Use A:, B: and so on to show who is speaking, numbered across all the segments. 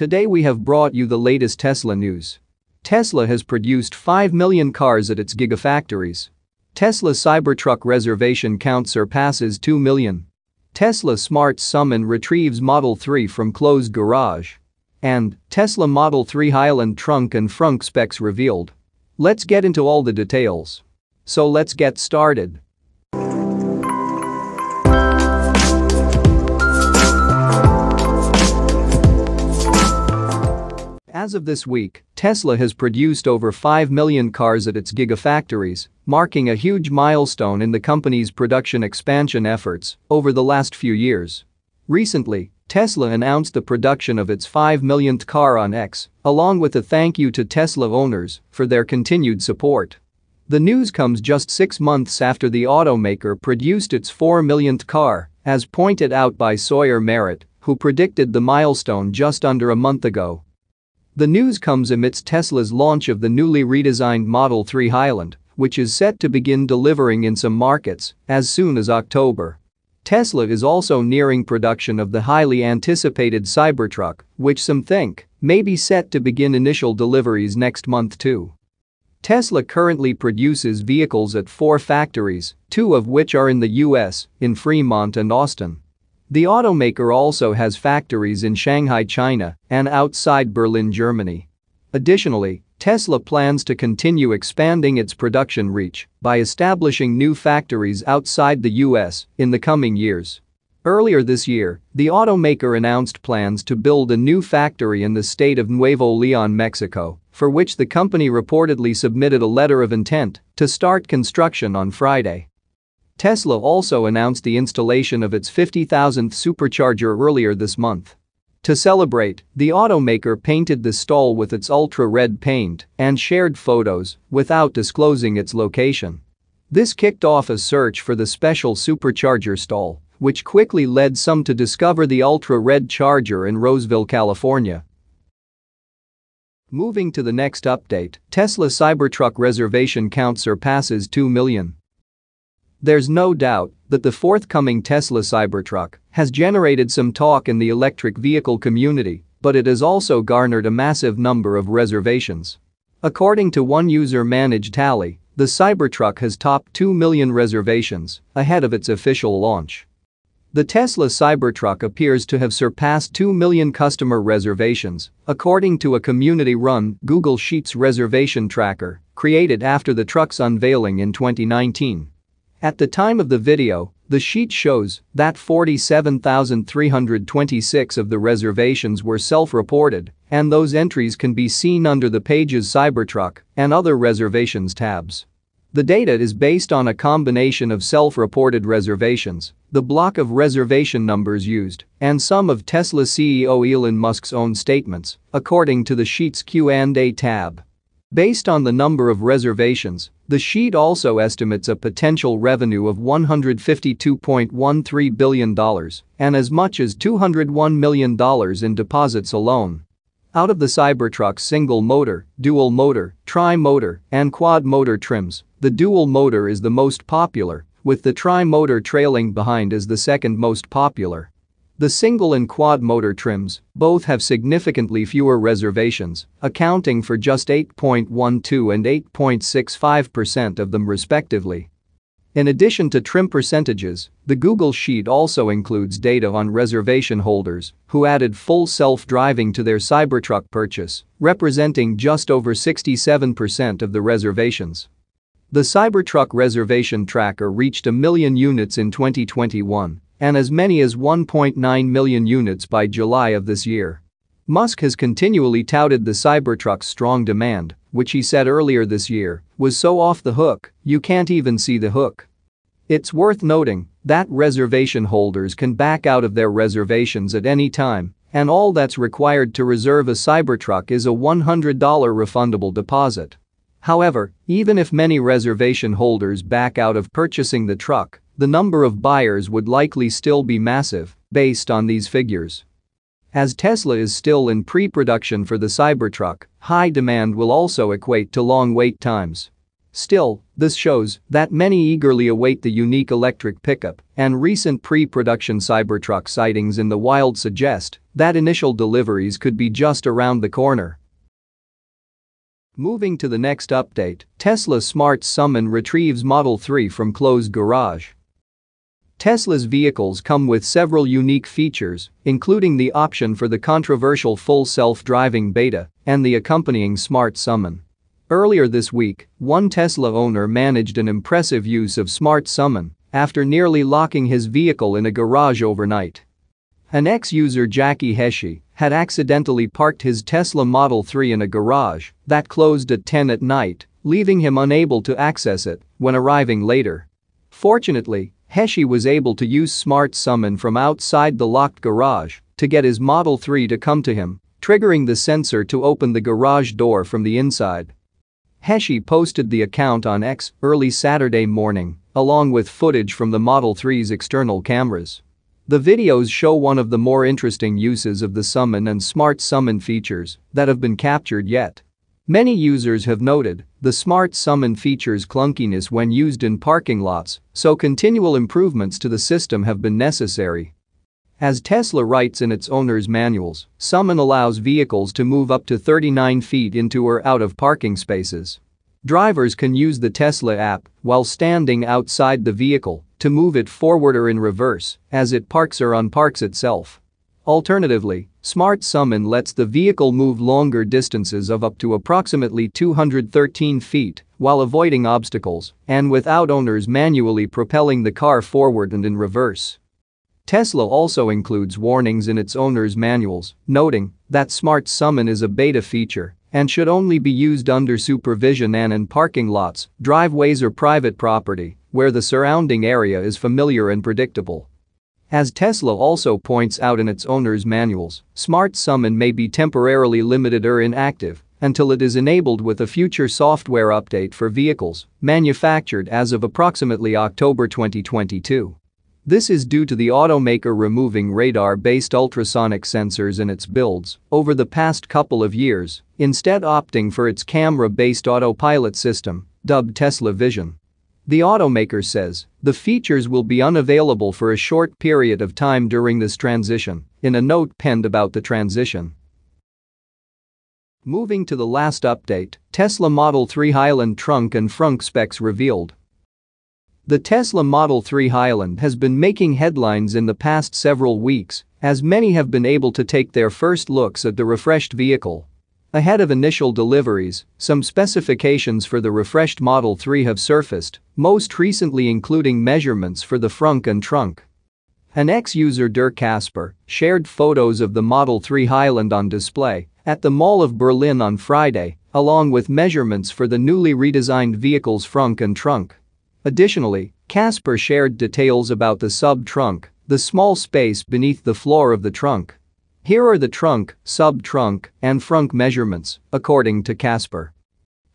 A: Today we have brought you the latest Tesla news. Tesla has produced 5 million cars at its Gigafactories. Tesla Cybertruck reservation count surpasses 2 million. Tesla Smart Summon retrieves Model 3 from closed garage. And Tesla Model 3 Highland trunk and frunk specs revealed. Let's get into all the details. So let's get started. As of this week, Tesla has produced over 5 million cars at its Gigafactories, marking a huge milestone in the company's production expansion efforts over the last few years. Recently, Tesla announced the production of its 5 millionth car on X, along with a thank you to Tesla owners for their continued support. The news comes just 6 months after the automaker produced its 4 millionth car, as pointed out by Sawyer Merritt, who predicted the milestone just under a month ago. The news comes amidst Tesla's launch of the newly redesigned Model 3 Highland, which is set to begin delivering in some markets as soon as October. Tesla is also nearing production of the highly anticipated Cybertruck, which some think may be set to begin initial deliveries next month too. Tesla currently produces vehicles at 4 factories, 2 of which are in the US, in Fremont and Austin. The automaker also has factories in Shanghai, China, and outside Berlin, Germany. Additionally, Tesla plans to continue expanding its production reach by establishing new factories outside the US in the coming years. Earlier this year, the automaker announced plans to build a new factory in the state of Nuevo León, Mexico, for which the company reportedly submitted a letter of intent to start construction on Friday. Tesla also announced the installation of its 50,000th supercharger earlier this month. To celebrate, the automaker painted the stall with its ultra-red paint and shared photos without disclosing its location. This kicked off a search for the special supercharger stall, which quickly led some to discover the ultra-red charger in Roseville, California. Moving to the next update, Tesla Cybertruck reservation count surpasses 2 million. There's no doubt that the forthcoming Tesla Cybertruck has generated some talk in the electric vehicle community, but it has also garnered a massive number of reservations. According to one user-managed tally, the Cybertruck has topped 2 million reservations ahead of its official launch. The Tesla Cybertruck appears to have surpassed 2 million customer reservations, according to a community-run Google Sheets reservation tracker created after the truck's unveiling in 2019. At the time of the video, the sheet shows that 47,326 of the reservations were self-reported, and those entries can be seen under the page's Cybertruck and other reservations tabs. The data is based on a combination of self-reported reservations, the block of reservation numbers used, and some of Tesla CEO Elon Musk's own statements, according to the sheet's Q&A tab. Based on the number of reservations, the sheet also estimates a potential revenue of $152.13 billion and as much as $201 million in deposits alone. Out of the Cybertruck's single motor, dual motor, tri-motor, and quad motor trims, the dual motor is the most popular, with the tri-motor trailing behind as the second most popular. The single and quad motor trims both have significantly fewer reservations, accounting for just 8.12% and 8.65% of them respectively. In addition to trim percentages, the Google Sheet also includes data on reservation holders who added full self-driving to their Cybertruck purchase, representing just over 67% of the reservations. The Cybertruck reservation tracker reached 1 million units in 2021. And as many as 1.9 million units by July of this year. Musk has continually touted the Cybertruck's strong demand, which he said earlier this year was so off the hook, you can't even see the hook. It's worth noting that reservation holders can back out of their reservations at any time, and all that's required to reserve a Cybertruck is a $100 refundable deposit. However, even if many reservation holders back out of purchasing the truck, the number of buyers would likely still be massive, based on these figures. As Tesla is still in pre-production for the Cybertruck, high demand will also equate to long wait times. Still, This shows that many eagerly await the unique electric pickup, and recent pre-production Cybertruck sightings in the wild suggest that initial deliveries could be just around the corner. Moving to the next update, Tesla Smart Summon retrieves Model 3 from closed garage. Tesla's vehicles come with several unique features, including the option for the controversial full self-driving beta and the accompanying Smart Summon. Earlier this week, one Tesla owner managed an impressive use of Smart Summon after nearly locking his vehicle in a garage overnight. An ex-user, Jackie Heshey, had accidentally parked his Tesla Model 3 in a garage that closed at 10 at night, leaving him unable to access it when arriving later. Fortunately, Heshey was able to use Smart Summon from outside the locked garage to get his Model 3 to come to him, triggering the sensor to open the garage door from the inside. Heshey posted the account on X early Saturday morning, along with footage from the Model 3's external cameras. The videos show one of the more interesting uses of the Summon and Smart Summon features that have been captured yet. Many users have noted the Smart Summon features clunkiness when used in parking lots, so continual improvements to the system have been necessary. As Tesla writes in its owner's manuals, Summon allows vehicles to move up to 39 feet into or out of parking spaces. Drivers can use the Tesla app while standing outside the vehicle to move it forward or in reverse as it parks or unparks itself. Alternatively, Smart Summon lets the vehicle move longer distances of up to approximately 213 feet while avoiding obstacles and without owners manually propelling the car forward and in reverse. Tesla also includes warnings in its owner's manuals, noting that Smart Summon is a beta feature and should only be used under supervision and in parking lots, driveways or private property where the surrounding area is familiar and predictable. As Tesla also points out in its owner's manuals, Smart Summon may be temporarily limited or inactive until it is enabled with a future software update for vehicles manufactured as of approximately October 2022. This is due to the automaker removing radar-based ultrasonic sensors in its builds over the past couple of years, instead opting for its camera-based autopilot system, dubbed Tesla Vision. The automaker says the features will be unavailable for a short period of time during this transition, in a note penned about the transition. Moving to the last update, Tesla Model 3 Highland trunk and frunk specs revealed. The Tesla Model 3 Highland has been making headlines in the past several weeks, as many have been able to take their first looks at the refreshed vehicle. Ahead of initial deliveries, some specifications for the refreshed Model 3 have surfaced, most recently including measurements for the frunk and trunk. An ex-user, Dirk Casper, shared photos of the Model 3 Highland on display at the Mall of Berlin on Friday, along with measurements for the newly redesigned vehicle's frunk and trunk. Additionally, Casper shared details about the sub-trunk, the small space beneath the floor of the trunk. Here are the trunk, sub-trunk, and frunk measurements, according to Casper.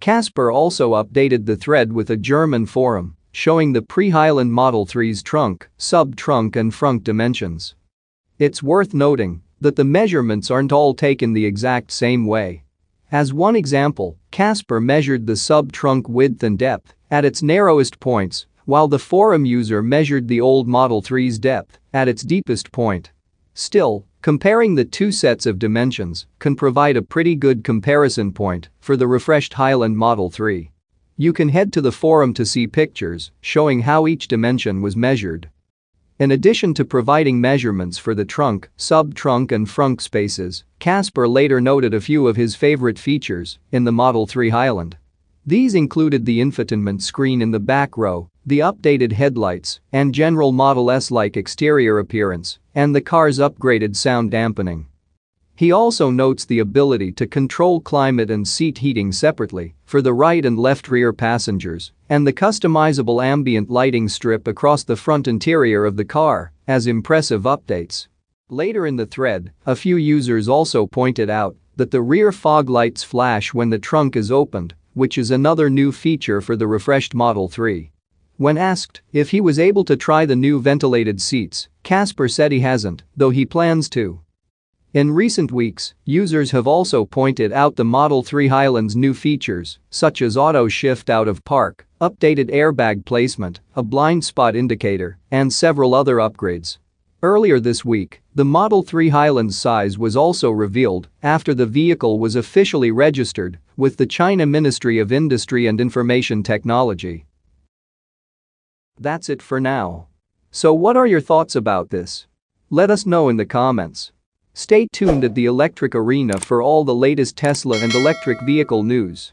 A: Casper also updated the thread with a German forum showing the pre-Highland Model 3's trunk, sub-trunk and frunk dimensions. It's worth noting that the measurements aren't all taken the exact same way. As one example, Casper measured the sub-trunk width and depth at its narrowest points, while the forum user measured the old Model 3's depth at its deepest point. Still, comparing the two sets of dimensions can provide a pretty good comparison point for the refreshed Highland Model 3. You can head to the forum to see pictures showing how each dimension was measured. In addition to providing measurements for the trunk, sub-trunk and frunk spaces, Casper later noted a few of his favorite features in the Model 3 Highland. These included the infotainment screen in the back row, the updated headlights, and general Model S-like exterior appearance, and the car's upgraded sound dampening. He also notes the ability to control climate and seat heating separately for the right and left rear passengers, and the customizable ambient lighting strip across the front interior of the car as impressive updates. Later in the thread, a few users also pointed out that the rear fog lights flash when the trunk is opened, which is another new feature for the refreshed Model 3. When asked if he was able to try the new ventilated seats, Casper said he hasn't, though he plans to. In recent weeks, users have also pointed out the Model 3 Highland's new features, such as auto shift out of park, updated airbag placement, a blind spot indicator, and several other upgrades. Earlier this week, the Model 3 Highland's size was also revealed after the vehicle was officially registered with the China Ministry of Industry and Information Technology. That's it for now. So what are your thoughts about this? Let us know in the comments. Stay tuned at the Electric Arena for all the latest Tesla and electric vehicle news.